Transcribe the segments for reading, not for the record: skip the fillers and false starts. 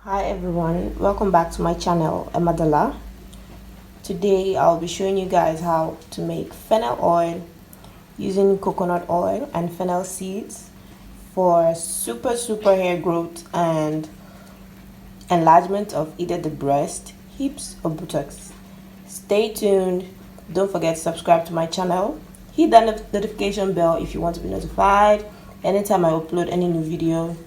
Hi everyone, welcome back to my channel, Emadala. Today I'll be showing you guys how to make fennel oil using coconut oil and fennel seeds for super hair growth and enlargement of either the breast, hips or buttocks. Stay tuned. Don't forget to subscribe to my channel. Hit that notification bell if you want to be notified anytime I upload any new video.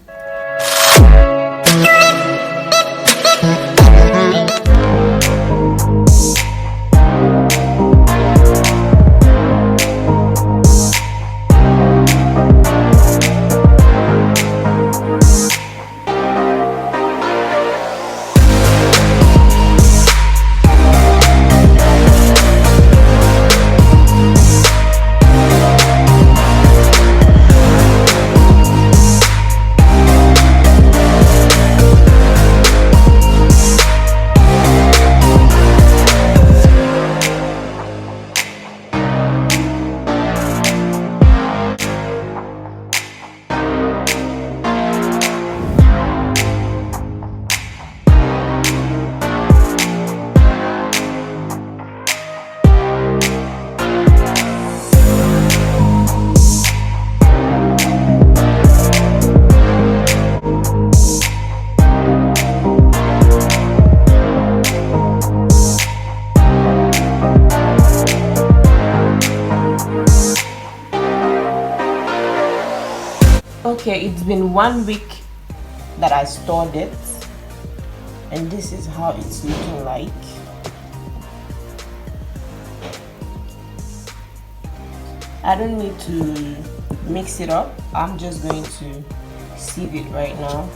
Okay, it's been 1 week that I stored it, and this is how it's looking like. I don't need to mix it up. I'm just going to sieve it right now.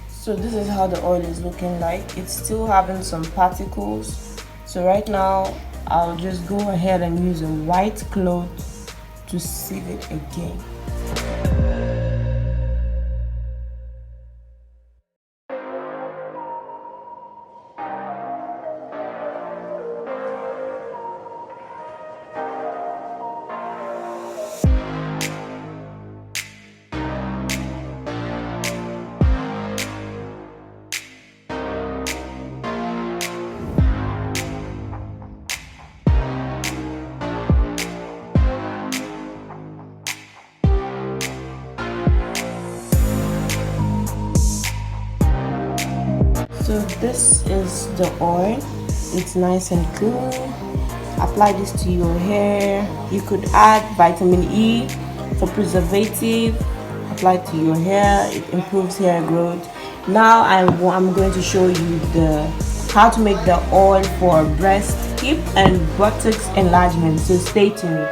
So this is how the oil is looking like. It's still having some particles. So right now I'll just go ahead and use a white cloth to sieve it again. So this is the oil. It's nice and cool. Apply this to your hair. You could add vitamin E for preservative. Apply it to your hair. It improves hair growth. Now I'm going to show you how to make the oil for breast, hip and buttocks enlargement. So stay tuned.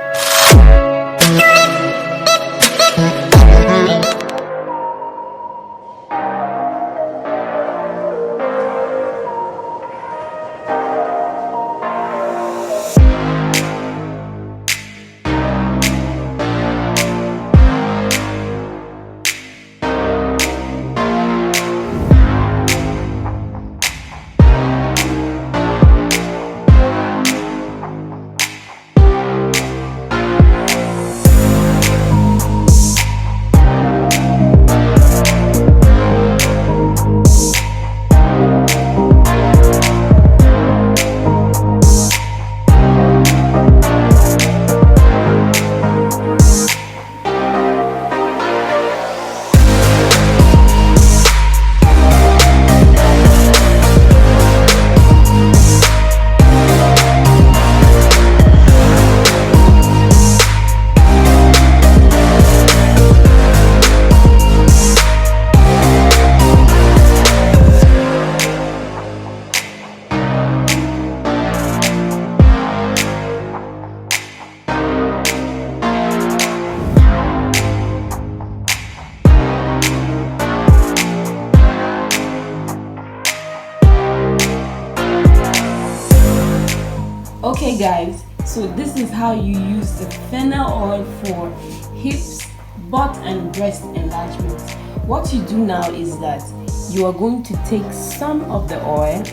Okay guys, so this is how you use the fennel oil for hips, butt and breast enlargement. What you do now is that you are going to take some of the oil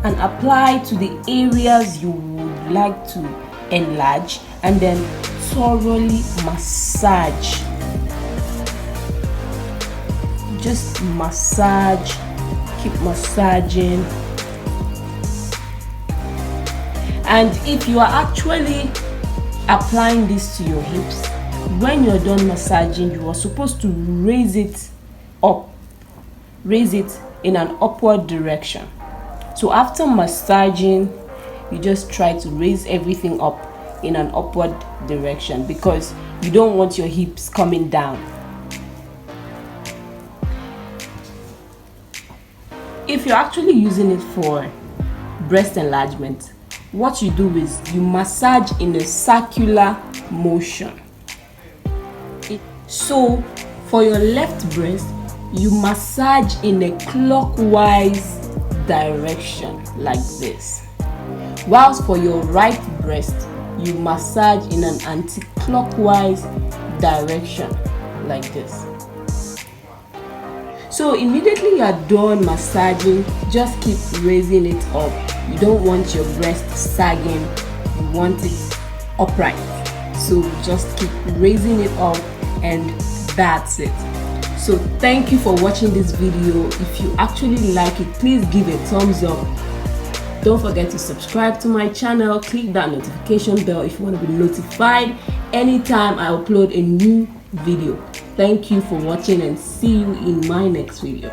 and apply to the areas you would like to enlarge, and then thoroughly massage. Just massage, keep massaging. And if you are actually applying this to your hips, when you're done massaging, you are supposed to raise it up, raise it in an upward direction. So after massaging, you just try to raise everything up in an upward direction because you don't want your hips coming down. If you're actually using it for breast enlargement, what you do is you massage in a circular motion. So for your left breast, you massage in a clockwise direction like this, whilst for your right breast, you massage in an anti-clockwise direction like this. So immediately you are done massaging, just keep raising it up. You don't want your breast sagging, you want it upright. So just keep raising it up, and that's it. So thank you for watching this video. If you actually like it, please give a thumbs up. Don't forget to subscribe to my channel. Click that notification bell if you want to be notified anytime I upload a new video. Thank you for watching and see you in my next video.